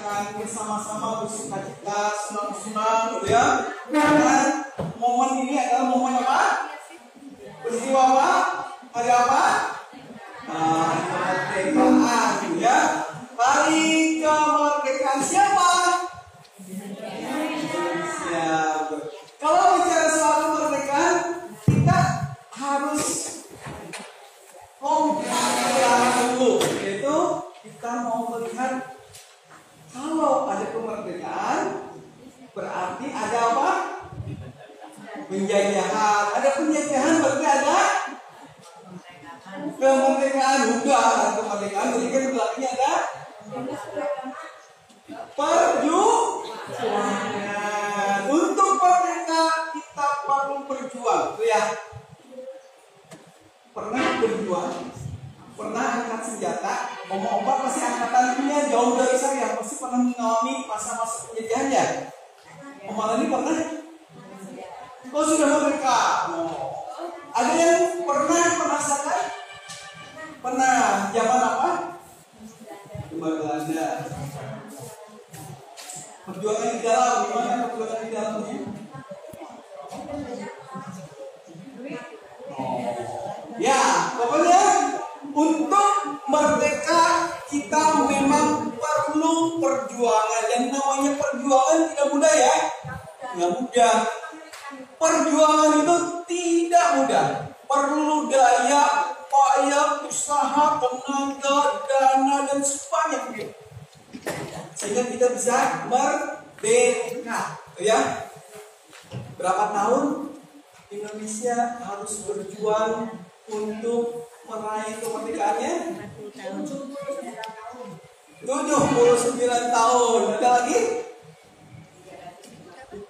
akan bersama-sama bersukacita, senang-senang, gitu ya. Karena momen ini adalah momen apa? Peristiwa apa? Hari apa? Kemerdekaan, gitu ya. Hari kemerdekaan siapa? Indonesia. Kalau bicara soal kemerdekaan, kita harus dulu, yaitu kita mau melihat kalau ada kemerdekaan berarti ada apa? Penjajahan. Ada penjajahan berarti ada kemerdekaan juga. Ada kemerdekaan berarti kan belakangnya ada perjuangan. Untuk merdeka kita perlu berjuang, tuh ya. Pernah berjuang? Pernah angkat senjata? Omong-omong pasti angkatannya jauh dari saya. Pasti pernah mengalami masa-masa penjajahan ya? Omong ini pernah? Oh sudah merdeka? Oh. Ada yang pernah merasakan? Pernah. Zaman apa? Zaman Belanda. Perjuangan di dalam, gimana perjuangan di dalamnya? Ya, pokoknya untuk merdeka kita memang perlu perjuangan. Yang namanya perjuangan tidak mudah ya. Tidak mudah. Perjuangan itu tidak mudah. Perlu daya, upaya, usaha, tenaga, dana dan sebagainya. Sehingga kita bisa merdeka, ya. Berapa tahun Indonesia harus berjuang untuk meraih kemerdekaannya? 79 tahun. Ada lagi?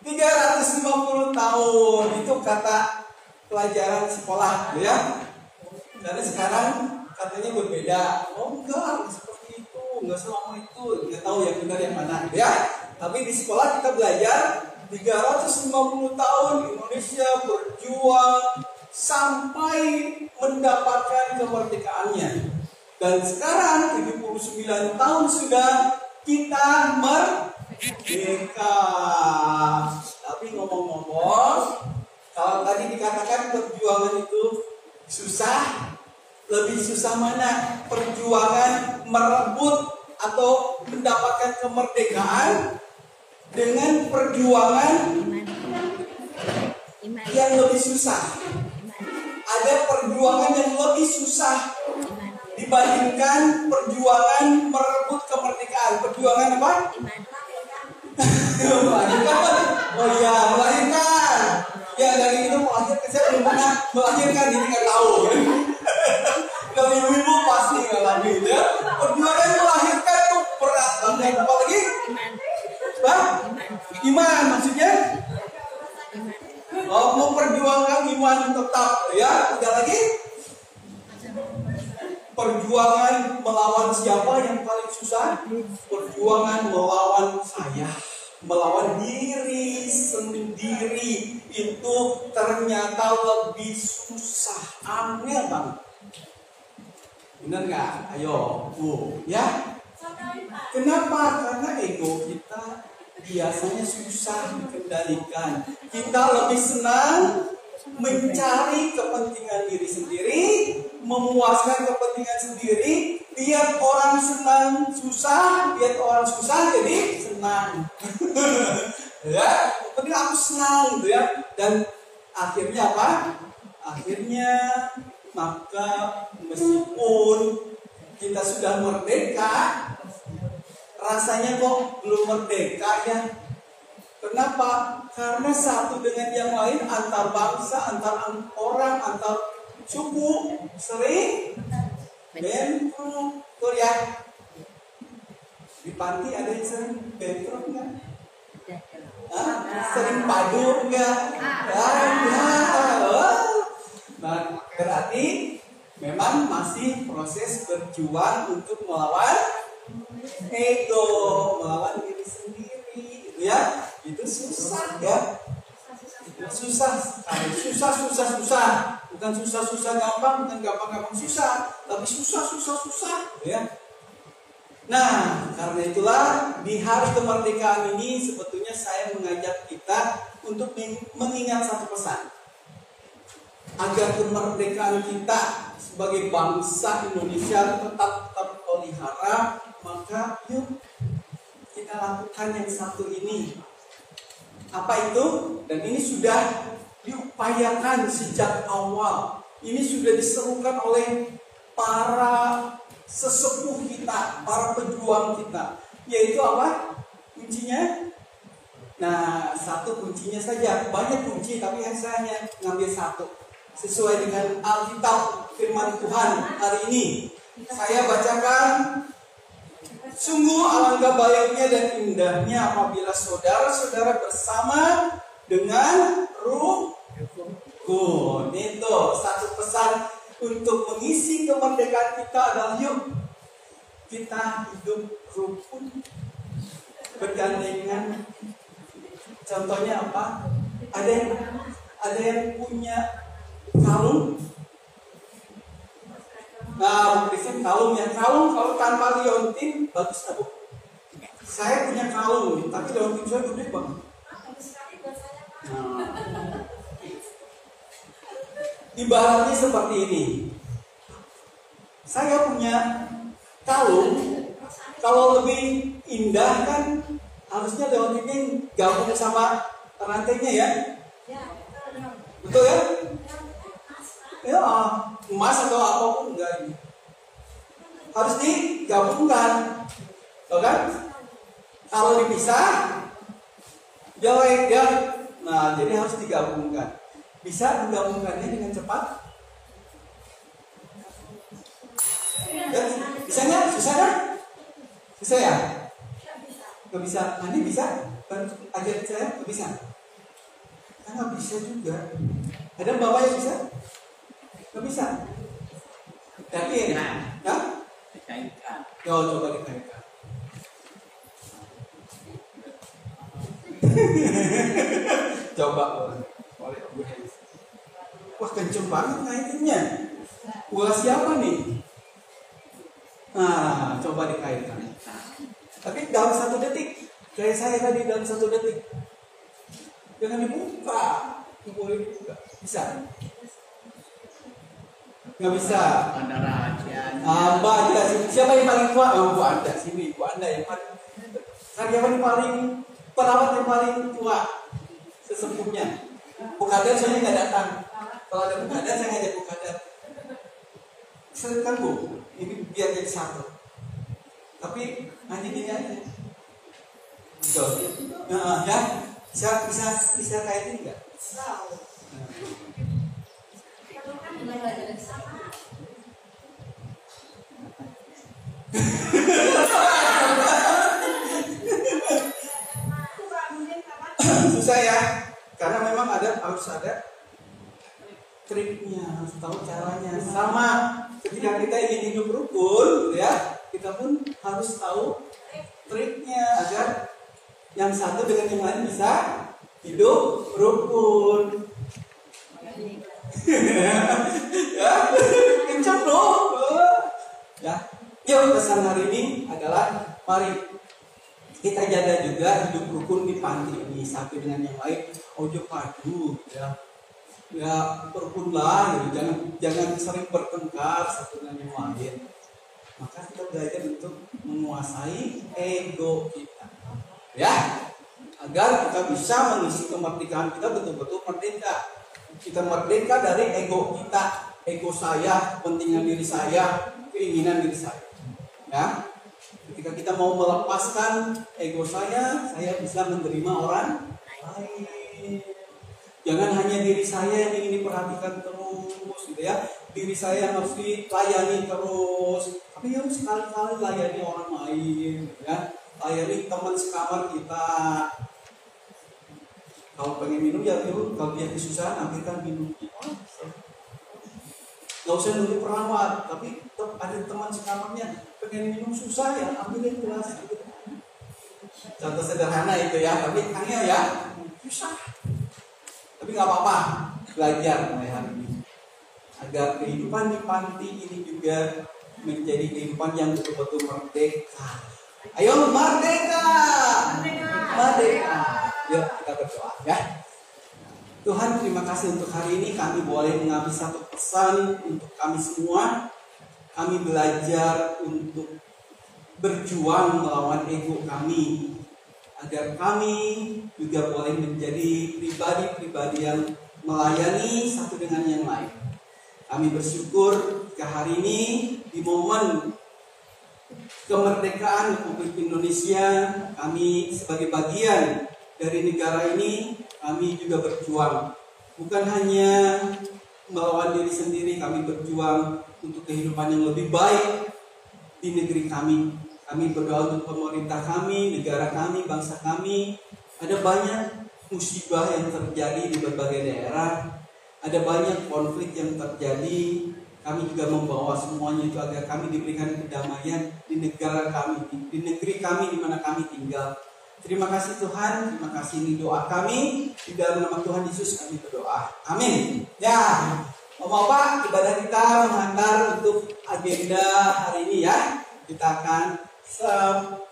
350 tahun. Itu kata pelajaran sekolah, ya. Karena sekarang katanya berbeda. Oh enggak, seperti itu, enggak selama itu. Enggak tahu yang benar yang mana, ya. Tapi di sekolah kita belajar 350 tahun Indonesia berjuang sampai mendapatkan kemerdekaannya. Dan sekarang 79 tahun sudah kita merdeka. Tapi ngomong-ngomong, kalau tadi dikatakan perjuangan itu susah, lebih susah mana? Perjuangan merebut atau mendapatkan kemerdekaan dengan perjuangan yang lebih susah. Ada perjuangan yang lebih susah dibandingkan perjuangan merebut kemerdekaan. Perjuangan apa? Melahirkan. Oh iya, melahirkan. Ya dari itu melahirkan, saya belum pernah melahirkan, ini nggak tahu. Kalau ibu-ibu pasti ngalamin ya. Perjuangan melahirkan itu berat banget. Apalagi? Iman maksudnya? Oh, memperjuangkan iman tetap ya. Ada lagi? Perjuangan melawan siapa yang paling susah? Perjuangan melawan saya, melawan diri sendiri itu ternyata lebih susah. Aneh banget. Benar nggak? Ayo, Bu, ya. Kenapa? Karena ego kita biasanya susah dikendalikan. Kita lebih senang mencari kepentingan diri sendiri, memuaskan kepentingan sendiri. Lihat orang senang susah, lihat orang susah jadi senang. Ya, penting aku senang gitu ya. Dan akhirnya apa? Akhirnya maka meskipun kita sudah merdeka, rasanya kok belum merdeka ya. Kenapa? Karena satu dengan yang lain, antar bangsa, antar orang, antar suku sering bentrok. Tuh ya. Di panti ada yang sering bentrok nggak? Sering padu nggak? Nah, berarti memang masih proses berjuang untuk melawan ego, melawan diri sendiri, gitu ya. Itu susah ya. Susah sekali. Susah. Bukan susah gampang, bukan gampang susah, tapi susah ya. Nah, karena itulah di hari kemerdekaan ini sebetulnya saya mengajak kita untuk mengingat satu pesan. Agar kemerdekaan kita sebagai bangsa Indonesia tetap terpelihara, maka yuk kita lakukan yang satu ini. Apa itu? Dan ini sudah diupayakan sejak awal. Ini sudah diserukan oleh para sesepuh kita, para pejuang kita. Yaitu apa? Kuncinya? Nah, satu kuncinya saja. Banyak kunci, tapi saya hanya ngambil satu. Sesuai dengan Alkitab firman Tuhan hari ini. Saya bacakan. Sungguh alangkah baiknya dan indahnya apabila saudara-saudara bersama dengan rukun. Itu satu pesan untuk mengisi kemerdekaan kita adalah yuk kita hidup rukun, bergandengan. Contohnya apa? Ada yang punya kalung. Nah, Kristen kalungnya kalau tanpa liontin bagus abu. Saya punya kalung, tapi liontin saya gede banget. Nah, ibaratnya seperti ini. Saya punya kalung, kalau lebih indah kan harusnya liontinnya gabung sama rantainya ya. Betul ya? Ya, emas atau apapun enggak ini. Harus digabungkan. Tahu kan? Kalau dipisah jelek ya. Nah, jadi harus digabungkan. Bisa menggabungkannya dengan cepat? Ya, bisa nggak? Susah kan? Bisa ya? Nggak bisa. Nanti bisa? Ajarin saya? Nggak bisa? Nggak bisa juga. Ada bapak yang bisa? Nggak bisa. Yakin? Ya? Dikaitkan. Yo, coba dikaitkan. Coba. Wah, kenceng banget ngaitinnya. Bola siapa nih? Nah, coba dikaitkan. Tapi dalam 1 detik. Kayak saya tadi dalam 1 detik. Jangan dibuka. Boleh dibuka. Bisa? Nggak bisa. Ada rahasia. Mbak aja. Siapa yang paling tua? Oh, Bu Anda. Sini, Bu Anda yang paling. Karyawan yang paling, perawat yang paling tua. Sesepuhnya. Bukadan soalnya nggak datang. Kalau ada bukadan saya ngajak bukadan. Kan Bu, ini biar jadi satu. Tapi hanya ini aja. Betul. Nah, ya. Bisa kayak ini nggak? Susah ya, karena memang harus ada triknya, harus tahu caranya. Sama ketika kita ingin hidup rukun, ya kita pun harus tahu triknya agar yang satu dengan yang lain bisa hidup rukun. Ya, kencang dong. Ya, yuk pesan hari ini adalah mari kita jaga juga hidup rukun di panti ini satu dengan yang lain. Ojo padu, ya, ya rukunlah, gitu. Jangan sering bertengkar satu dengan yang lain. Maka kita belajar untuk menguasai ego kita, ya, agar kita bisa mengisi kemerdekaan kita betul-betul merdeka. Kita merdeka dari ego kita, ego saya, kepentingan diri saya, keinginan diri saya. Ya, ketika kita mau melepaskan ego saya bisa menerima orang lain. Jangan hanya diri saya yang ingin diperhatikan terus, gitu ya. Diri saya yang harus dilayani terus. Tapi harus sekali-kali layani orang lain, gitu ya. Layani teman sekamar kita. Kalau pengen minum ya minum, kalau dia kesusahan ambilkan minum. Gak usah nunggu perawat, tapi ada teman sekamarnya pengen minum susah ya ambilin gelas gitu. Contoh sederhana itu ya, tapi angel ya susah. Tapi nggak apa-apa, belajar mulai hari ini agar kehidupan di panti ini juga menjadi kehidupan yang betul-betul merdeka. Ayo merdeka, merdeka. Yuk kita berdoa ya. Tuhan, terima kasih untuk hari ini kami boleh mengambil satu pesan untuk kami semua. Kami belajar untuk berjuang melawan ego kami, agar kami juga boleh menjadi pribadi-pribadi yang melayani satu dengan yang lain. Kami bersyukur jika hari ini di momen kemerdekaan Republik Indonesia, kami sebagai bagian dari negara ini, kami juga berjuang. Bukan hanya melawan diri sendiri, kami berjuang untuk kehidupan yang lebih baik di negeri kami. Kami berdoa untuk pemerintah kami, negara kami, bangsa kami. Ada banyak musibah yang terjadi di berbagai daerah. Ada banyak konflik yang terjadi. Kami juga membawa semuanya itu agar kami diberikan kedamaian di negara kami, di negeri kami di mana kami tinggal. Terima kasih Tuhan, terima kasih ini doa kami. Di dalam nama Tuhan Yesus kami berdoa. Amin. Ya, Bapak, ibadah kita menghantar untuk agenda hari ini ya. Kita akan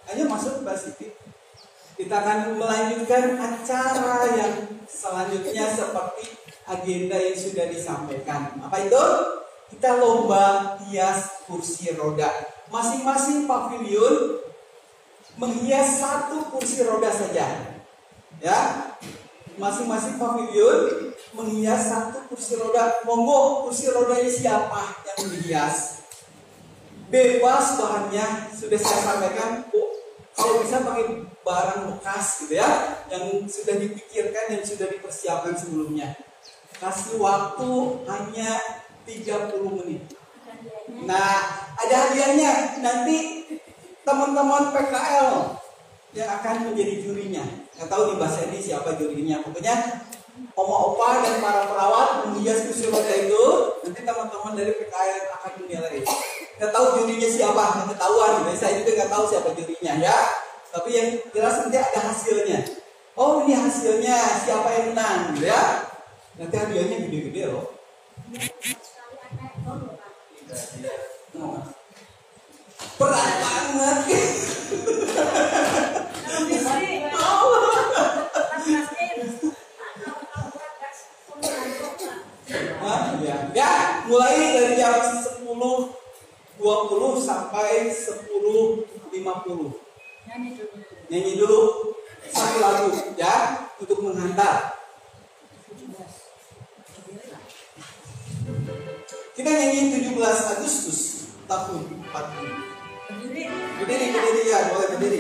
hanya masuk Mbak Siti. Kita akan melanjutkan acara yang selanjutnya seperti agenda yang sudah disampaikan. Apa itu? Kita lomba hias kursi roda. Masing-masing pavilion menghias satu kursi roda saja. Ya, masing-masing pavilion menghias satu kursi roda. Monggo, kursi rodanya siapa yang menghias? Bebas bahannya, sudah saya sampaikan. Kalau bisa pakai barang bekas gitu ya, yang sudah dipikirkan, yang sudah dipersiapkan sebelumnya. Kasih waktu hanya 30 menit. Nah, ada hadiahnya. Nanti teman-teman PKL yang akan menjadi jurinya. Nggak tahu di bahasa ini siapa jurinya. Pokoknya oma-opa dan para perawat menghias kursi roda itu. Nanti teman-teman dari PKL akan menilai. Nggak tahu jurinya siapa, nggak ketahuan. Saya juga nggak tahu siapa jurinya ya. Tapi yang jelas nanti ada hasilnya. Oh, ini hasilnya, siapa yang menang gitu ya. Nanti hadiahnya gede-gede loh. Berat banget. Ya, mulai dari jam 10.20 sampai 10.50. Nyanyi dulu satu lagu ya untuk menghantar. Kita nyanyi 17 Agustus tahun 40. Berdiri ya, boleh berdiri.